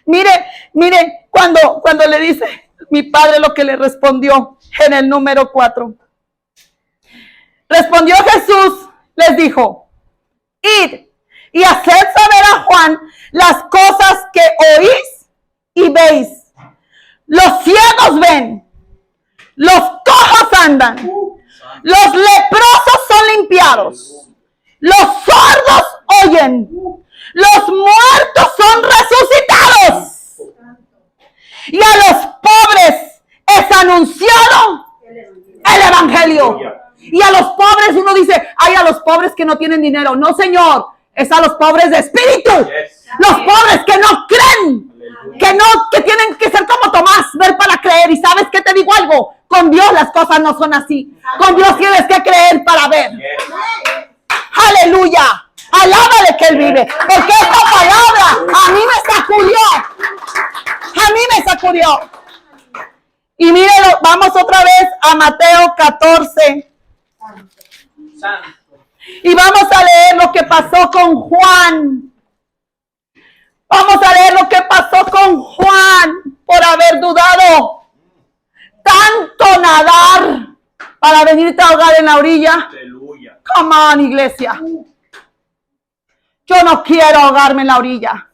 Mire, cuando le dice mi padre lo que le respondió en el número 4. Respondió Jesús, les dijo, id y haced saber a Juan las cosas que oís y veis. Los ciegos ven, los cojos andan, los leprosos son limpiados, los sordos oyen, los muertos son resucitados, y a los pobres es anunciado el evangelio. Y a los pobres uno dice, ay, a los pobres que no tienen dinero. No, Señor, es a los pobres de espíritu, los pobres que no creen, que tienen que ser como Tomás, ver para creer. Y ¿sabes qué? Te digo algo, con Dios las cosas no son así. Con Dios tienes que creer para ver. Aleluya. Alábale que Él vive. Porque esta palabra a mí me sacudió. Y mírelo, vamos otra vez a Mateo 14. Y vamos a leer lo que pasó con Juan. Vamos a leer lo que pasó con Juan por haber dudado. Tanto nadar para venirte a ahogar en la orilla. Aleluya. Come on, iglesia. Yo no quiero ahogarme en la orilla.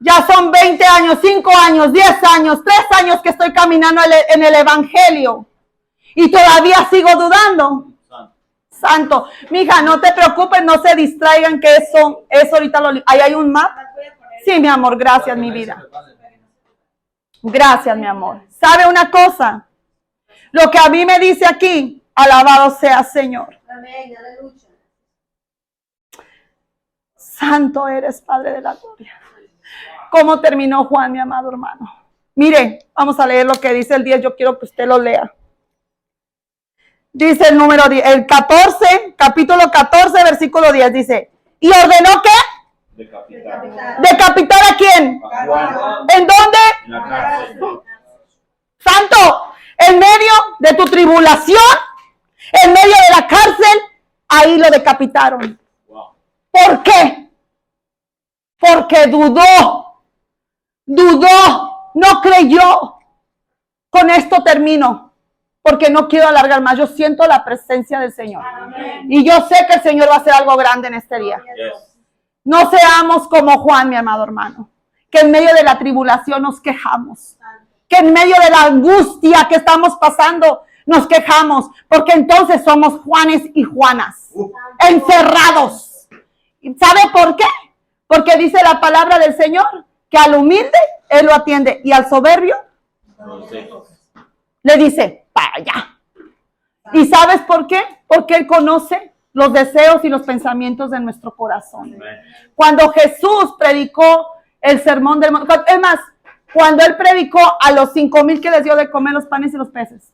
Ya son 20 años, 5 años, 10 años, 3 años que estoy caminando en el evangelio. Y todavía sigo dudando. Santo. Mija, no te preocupes, no se distraigan que eso ahorita ahí hay un map. Sí, mi amor, gracias, mi vida. Gracias, mi amor. ¿Sabe una cosa? Lo que a mí me dice aquí, alabado sea Señor. Amén, aleluya. Santo eres, Padre de la gloria. ¿Cómo terminó Juan, mi amado hermano? Mire, vamos a leer lo que dice el 10. Yo quiero que usted lo lea. Dice el número 10, el 14, capítulo 14, versículo 10. Dice, ¿Y ordenó qué? Decapitar. ¿Decapitar a quién? A Juan. ¿En dónde? En la cárcel. Santo, en medio de tu tribulación, en medio de la cárcel, ahí lo decapitaron. Wow. ¿Por qué? Porque dudó, no creyó. Con esto termino, porque no quiero alargar más. Yo siento la presencia del Señor. Y yo sé que el Señor va a hacer algo grande en este día. Yes. No seamos como Juan, mi amado hermano, que en medio de la tribulación nos quejamos, que en medio de la angustia que estamos pasando nos quejamos, porque entonces somos Juanes y Juanas, encerrados. ¿Sabe por qué? Porque dice la palabra del Señor que al humilde Él lo atiende y al soberbio No sé. le dice, para allá. ¿Y sabes por qué? Porque Él conoce los deseos y los pensamientos de nuestro corazón. Amén. Cuando Jesús predicó el sermón del monte, es más, cuando Él predicó a los 5,000 que les dio de comer los panes y los peces.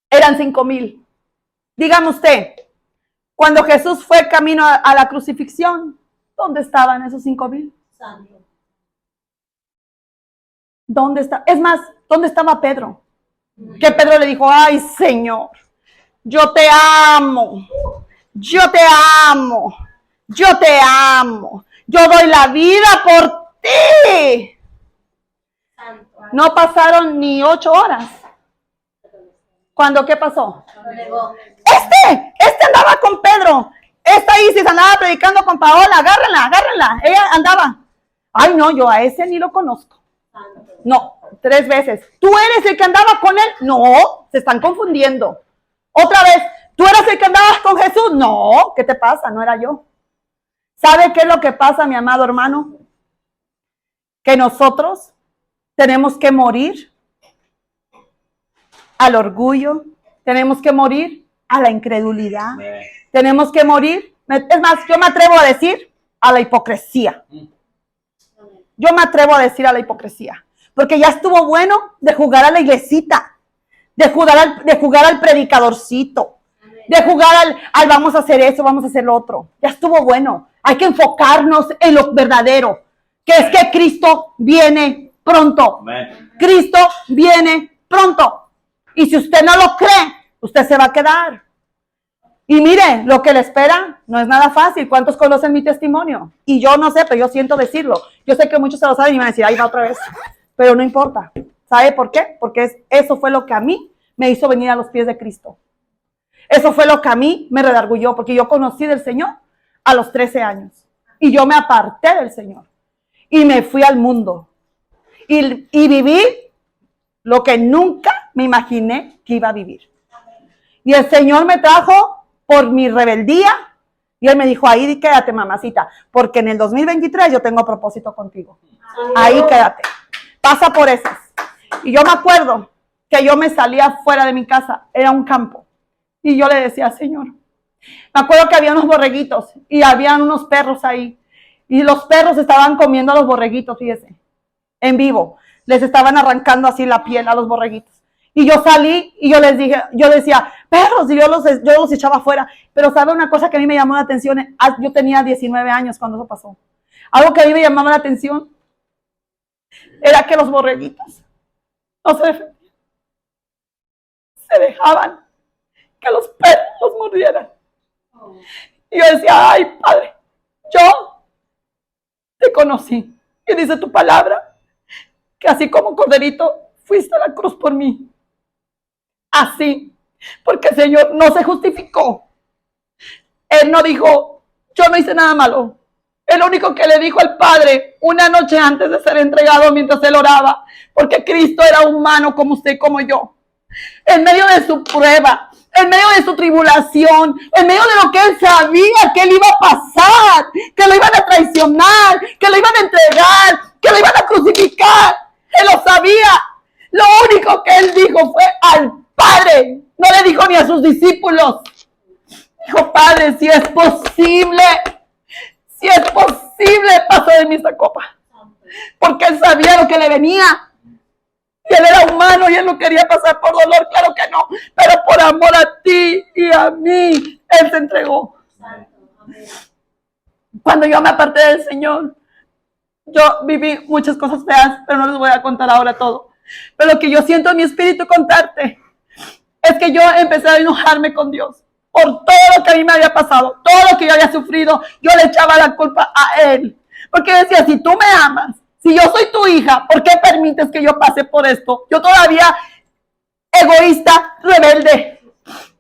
Eran 5,000. Dígame usted, cuando Jesús fue camino a la crucifixión, ¿dónde estaban esos 5,000? ¿Dónde está? Es más, ¿dónde estaba Pedro? Que Pedro le dijo, ay Señor, yo te amo, yo te amo, yo te amo, yo doy la vida por ti. No pasaron ni 8 horas. ¿Cuándo qué pasó? Este andaba con Pedro. Esta Isis andaba predicando con Paola. Agárrenla. Ella andaba. Ay, no, yo a ese ni lo conozco. No, 3 veces. ¿Tú eres el que andaba con él? No, se están confundiendo. Otra vez, ¿tú eras el que andabas con Jesús? No, ¿qué te pasa? No era yo. ¿Sabe qué es lo que pasa, mi amado hermano? Que nosotros tenemos que morir al orgullo, tenemos que morir a la incredulidad, Amén. tenemos que morir, es más, yo me atrevo a decir, a la hipocresía. Yo me atrevo a decir a la hipocresía, porque ya estuvo bueno de jugar a la iglesita, de jugar al predicadorcito, de jugar al vamos a hacer eso, vamos a hacer lo otro. Ya estuvo bueno. Hay que enfocarnos en lo verdadero, que es que Cristo viene pronto. Amén. Cristo viene pronto. Y si usted no lo cree, usted se va a quedar. Y mire, lo que le espera no es nada fácil. ¿Cuántos conocen mi testimonio? Y yo no sé, pero yo siento decirlo. Yo sé que muchos se lo saben y me van a decir, ahí va otra vez. Pero no importa. ¿Sabe por qué? Porque eso fue lo que a mí me hizo venir a los pies de Cristo. Eso fue lo que a mí me redarguyó, porque yo conocí del Señor a los 13 años. Y yo me aparté del Señor. Y me fui al mundo. Y viví lo que nunca me imaginé que iba a vivir. Y el Señor me trajo por mi rebeldía. Y Él me dijo, ahí quédate, mamacita, porque en el 2023 yo tengo propósito contigo. Ahí quédate. Pasa por esas. Y yo me acuerdo que yo me salía fuera de mi casa. Era un campo. Y yo le decía, Señor, me acuerdo que había unos borreguitos y habían unos perros ahí. Y los perros estaban comiendo a los borreguitos, fíjese, en vivo. Les estaban arrancando así la piel a los borreguitos. Y yo salí y yo decía, perros, y yo los echaba afuera. Pero ¿sabe una cosa que a mí me llamó la atención? Yo tenía 19 años cuando eso pasó. Algo que a mí me llamaba la atención era que los borreguitos no se defendían. Se dejaban que los perros los mordieran. Y yo decía, ay, Padre, yo te conocí. Y dice tu palabra que así como corderito fuiste a la cruz por mí. Así, porque el Señor no se justificó. Él no dijo, yo no hice nada malo. El único que le dijo al Padre una noche antes de ser entregado mientras él oraba, porque Cristo era humano como usted y como yo. En medio de su prueba, en medio de su tribulación, en medio de lo que él sabía que él iba a pasar, que lo iban a traicionar, que lo iban a entregar, que lo iban a crucificar. Él lo sabía. Lo único que él dijo fue al Padre. No le dijo ni a sus discípulos. Dijo, Padre, si es posible, pasa de mí esta copa. Porque él sabía lo que le venía. Y él era humano y él no quería pasar por dolor, claro que no. Pero por amor a ti y a mí, Él se entregó. Cuando yo me aparté del Señor, yo viví muchas cosas feas, pero no les voy a contar ahora todo. Pero lo que yo siento en mi espíritu contarte es que yo empecé a enojarme con Dios por todo lo que a mí me había pasado, todo lo que yo había sufrido. Yo le echaba la culpa a Él, porque decía, si tú me amas, si yo soy tu hija, ¿por qué permites que yo pase por esto? Yo todavía egoísta, rebelde,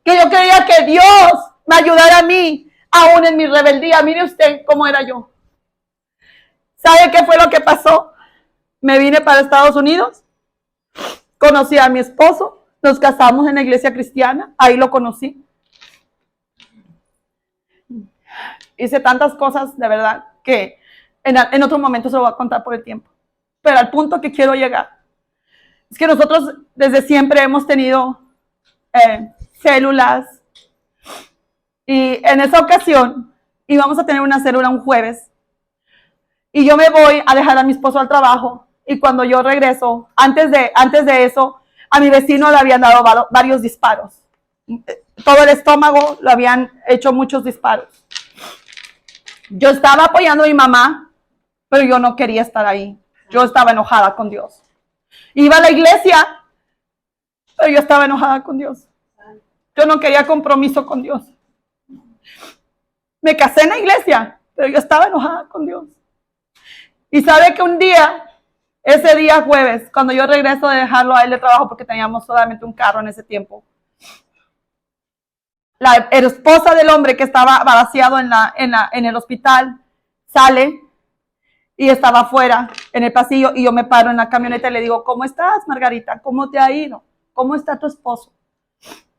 que yo quería que Dios me ayudara a mí, aún en mi rebeldía. Mire usted cómo era yo. ¿Sabe qué fue lo que pasó? Me vine para Estados Unidos, conocí a mi esposo, nos casamos en la iglesia cristiana, ahí lo conocí. Hice tantas cosas, de verdad, que en otro momento se lo voy a contar por el tiempo. Pero al punto que quiero llegar es que nosotros desde siempre hemos tenido células, y en esa ocasión íbamos a tener una célula un jueves, y yo me voy a dejar a mi esposo al trabajo, y cuando yo regreso, antes de eso, a mi vecino le habían dado varios disparos. Todo el estómago le habían hecho muchos disparos. Yo estaba apoyando a mi mamá, pero yo no quería estar ahí. Yo estaba enojada con Dios. Iba a la iglesia, pero yo estaba enojada con Dios. Yo no quería compromiso con Dios. Me casé en la iglesia, pero yo estaba enojada con Dios. Y sabe que un día, ese día jueves, cuando yo regreso de dejarlo a él de trabajo, porque teníamos solamente un carro en ese tiempo, la esposa del hombre que estaba balaceado en el hospital sale y estaba afuera en el pasillo, y yo me paro en la camioneta y le digo, ¿cómo estás, Margarita? ¿Cómo te ha ido? ¿Cómo está tu esposo?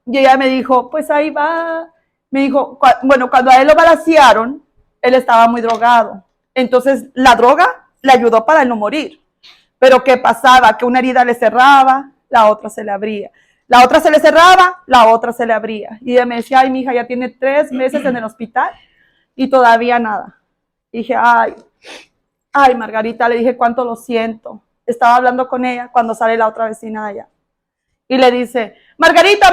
Y ella me dijo, pues ahí va. Me dijo, bueno, cuando a él lo balacearon, él estaba muy drogado. Entonces la droga le ayudó para él no morir. Pero ¿qué pasaba? Que una herida le cerraba, la otra se le abría. La otra se le cerraba, la otra se le abría. Y ella me decía, ay, mi hija ya tiene 3 meses en el hospital y todavía nada. Y dije, ay, Margarita, le dije, cuánto lo siento. Estaba hablando con ella cuando sale la otra vecina de allá. Y le dice, Margarita,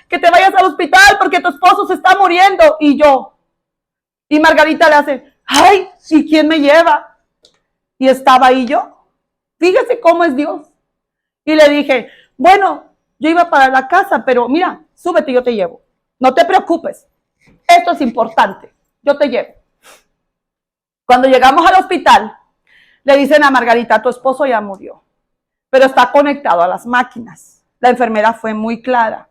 que te vayas al hospital porque tu esposo se está muriendo. Y Margarita le hace, ay, ¿y quién me lleva? Y estaba ahí yo. Fíjese cómo es Dios. Y le dije, bueno, yo iba para la casa, pero mira, súbete y yo te llevo. No te preocupes. Esto es importante. Yo te llevo. Cuando llegamos al hospital, le dicen a Margarita, tu esposo ya murió, pero está conectado a las máquinas. La enfermera fue muy clara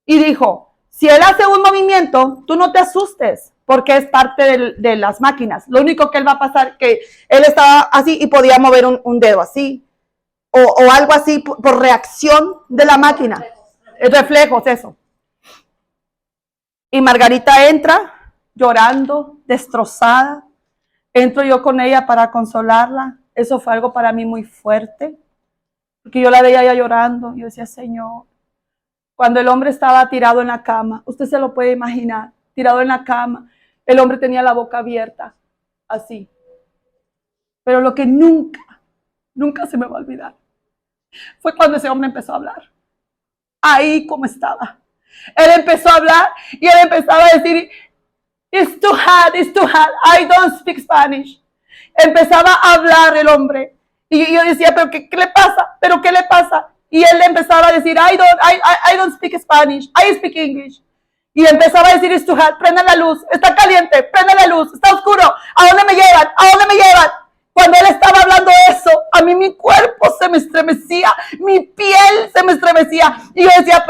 y dijo, si él hace un movimiento, tú no te asustes, porque es parte de las máquinas. Lo único que él va a pasar, que él estaba así y podía mover un dedo así, o algo así por reacción de la máquina. Reflejos, eso. Y Margarita entra llorando, destrozada. Entro yo con ella para consolarla. Eso fue algo para mí muy fuerte, porque yo la veía ya llorando. Yo decía, Señor, cuando el hombre estaba tirado en la cama, usted se lo puede imaginar, tirado en la cama, el hombre tenía la boca abierta, así. Pero lo que nunca se me va a olvidar, fue cuando ese hombre empezó a hablar. Ahí como estaba. Él empezó a hablar y él empezaba a decir, it's too hard, I don't speak Spanish. Empezaba a hablar el hombre. Y yo decía, ¿pero qué le pasa? ¿Pero qué le pasa? Y él empezaba a decir, I don't speak Spanish, I speak English. Y empezaba a decir, it's too hard, prendan la luz, está caliente, prendan la luz, está oscuro, ¿a dónde me llevan? ¿A dónde me llevan? Cuando él estaba hablando eso, a mí mi cuerpo se me estremecía, mi piel se me estremecía. Y yo decía,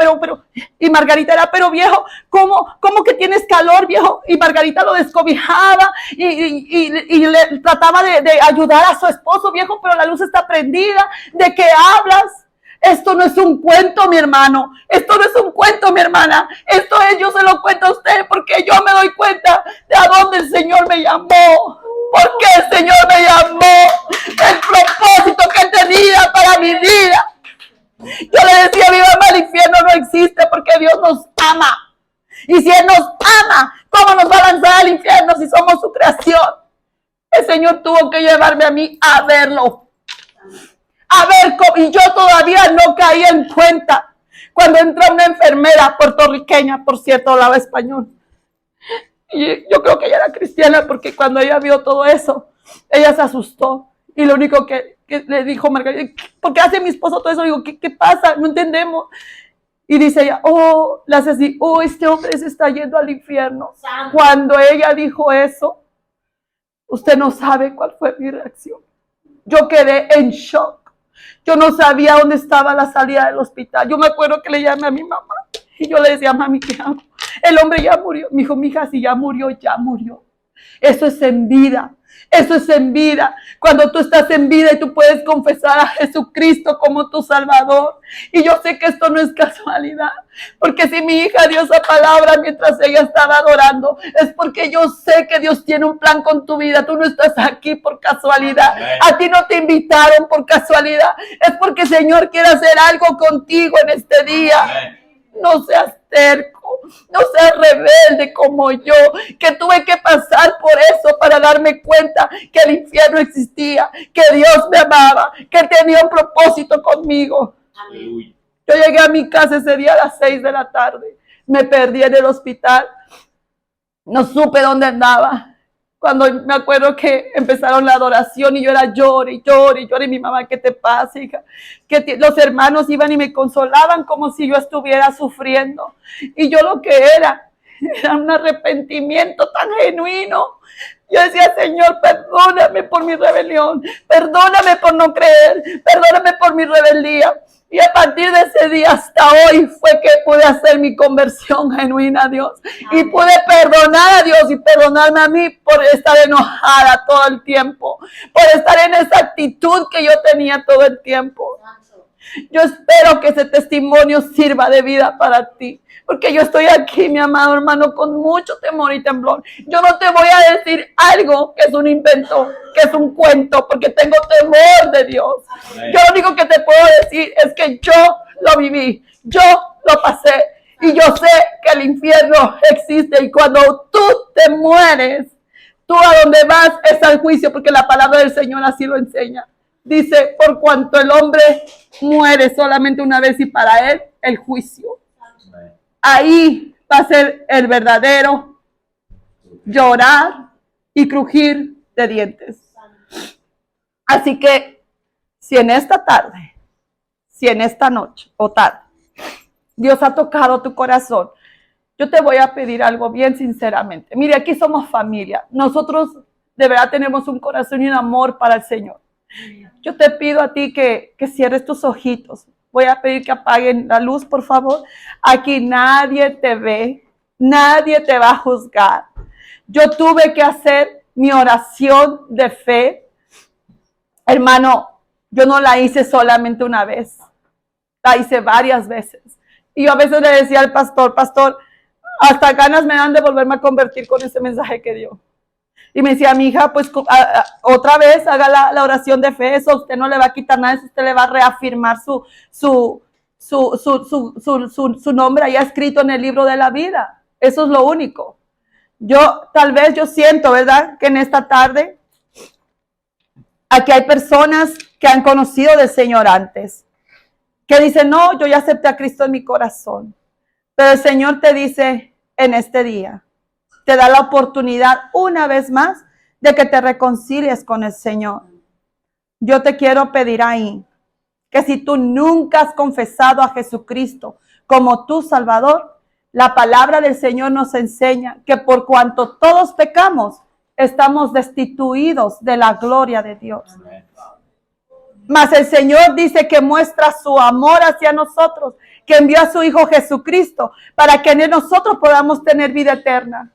y Margarita era, pero viejo, ¿cómo que tienes calor, viejo? Y Margarita lo descobijaba y le trataba de ayudar a su esposo, viejo, pero la luz está prendida. ¿De qué hablas? Esto no es un cuento, mi hermano. Esto no es un cuento, mi hermana. Esto es, yo se lo cuento a usted porque yo me doy cuenta de a dónde el Señor me llamó. ¿Por qué el Señor me llamó? El propósito que Él tenía para mi vida. Yo le decía, mi mamá, el infierno no existe porque Dios nos ama. Y si Él nos ama, ¿cómo nos va a lanzar al infierno si somos su creación? El Señor tuvo que llevarme a mí a verlo. A ver, y yo todavía no caí en cuenta. Cuando entra una enfermera puertorriqueña, por cierto, hablaba español. Y yo creo que ella era cristiana porque cuando ella vio todo eso, ella se asustó. Y lo único que le dijo Margarita, ¿por qué hace mi esposo todo eso? Le digo, ¿qué pasa? No entendemos. Y dice ella, le hace así, este hombre se está yendo al infierno. Cuando ella dijo eso, usted no sabe cuál fue mi reacción. Yo quedé en shock. Yo no sabía dónde estaba la salida del hospital. Yo me acuerdo que le llamé a mi mamá y yo le decía, mami, ¿qué hago? El hombre ya murió. Me dijo, mija, si ya murió, ya murió. Eso es en vida. Eso es en vida. Cuando tú estás en vida y tú puedes confesar a Jesucristo como tu Salvador. Y yo sé que esto no es casualidad. Porque si mi hija dio esa palabra mientras ella estaba adorando, es porque yo sé que Dios tiene un plan con tu vida. Tú no estás aquí por casualidad. A ti no te invitaron por casualidad. Es porque el Señor quiere hacer algo contigo en este día. No seas terco, no seas rebelde como yo, que tuve que pasar por eso para darme cuenta que el infierno existía, que Dios me amaba, que tenía un propósito conmigo. Aleluya. Yo llegué a mi casa ese día a las 6 de la tarde, me perdí en el hospital, no supe dónde andaba. Cuando me acuerdo que empezaron la adoración y yo era llore, y mi mamá, ¿qué te pasa, hija? Que los hermanos iban y me consolaban como si yo estuviera sufriendo. Y yo lo que era un arrepentimiento tan genuino. Yo decía, Señor, perdóname por mi rebelión, perdóname por no creer, perdóname por mi rebeldía. Y a partir de ese día hasta hoy fue que pude hacer mi conversión genuina a Dios. Y pude perdonar a Dios y perdonarme a mí por estar enojada todo el tiempo. Por estar en esa actitud que yo tenía todo el tiempo. Yo espero que ese testimonio sirva de vida para ti. Porque yo estoy aquí, mi amado hermano, con mucho temor y temblor. Yo no te voy a decir algo que es un invento, que es un cuento, porque tengo temor de Dios. Yo lo único que te puedo decir es que yo lo viví, yo lo pasé. Y yo sé que el infierno existe. Y cuando tú te mueres, tú a donde vas es al juicio, porque la palabra del Señor así lo enseña. Dice, por cuanto el hombre muere solamente una vez y para él el juicio. Ahí va a ser el verdadero llorar y crujir de dientes. Así que si en esta tarde, si en esta noche o tarde, Dios ha tocado tu corazón, yo te voy a pedir algo bien sinceramente. Mire, aquí somos familia. Nosotros de verdad tenemos un corazón y un amor para el Señor. Yo te pido a ti que cierres tus ojitos. Voy a pedir que apaguen la luz, por favor. Aquí nadie te ve, nadie te va a juzgar. Yo tuve que hacer mi oración de fe. Hermano, yo no la hice solamente una vez, la hice varias veces. Y yo a veces le decía al pastor, hasta ganas me dan de volverme a convertir con ese mensaje que dio. Y me decía, mi hija, pues otra vez haga la oración de fe, eso usted no le va a quitar nada, eso usted le va a reafirmar su nombre ahí escrito en el libro de la vida. Eso es lo único. Tal vez yo siento, ¿verdad?, que en esta tarde aquí hay personas que han conocido del Señor antes, que dicen, no, yo ya acepté a Cristo en mi corazón. Pero el Señor te dice en este día, te da la oportunidad una vez más de que te reconcilies con el Señor. Yo te quiero pedir ahí que si tú nunca has confesado a Jesucristo como tu Salvador, la palabra del Señor nos enseña que por cuanto todos pecamos, estamos destituidos de la gloria de Dios. Mas el Señor dice que muestra su amor hacia nosotros, que envió a su Hijo Jesucristo para que en él nosotros podamos tener vida eterna.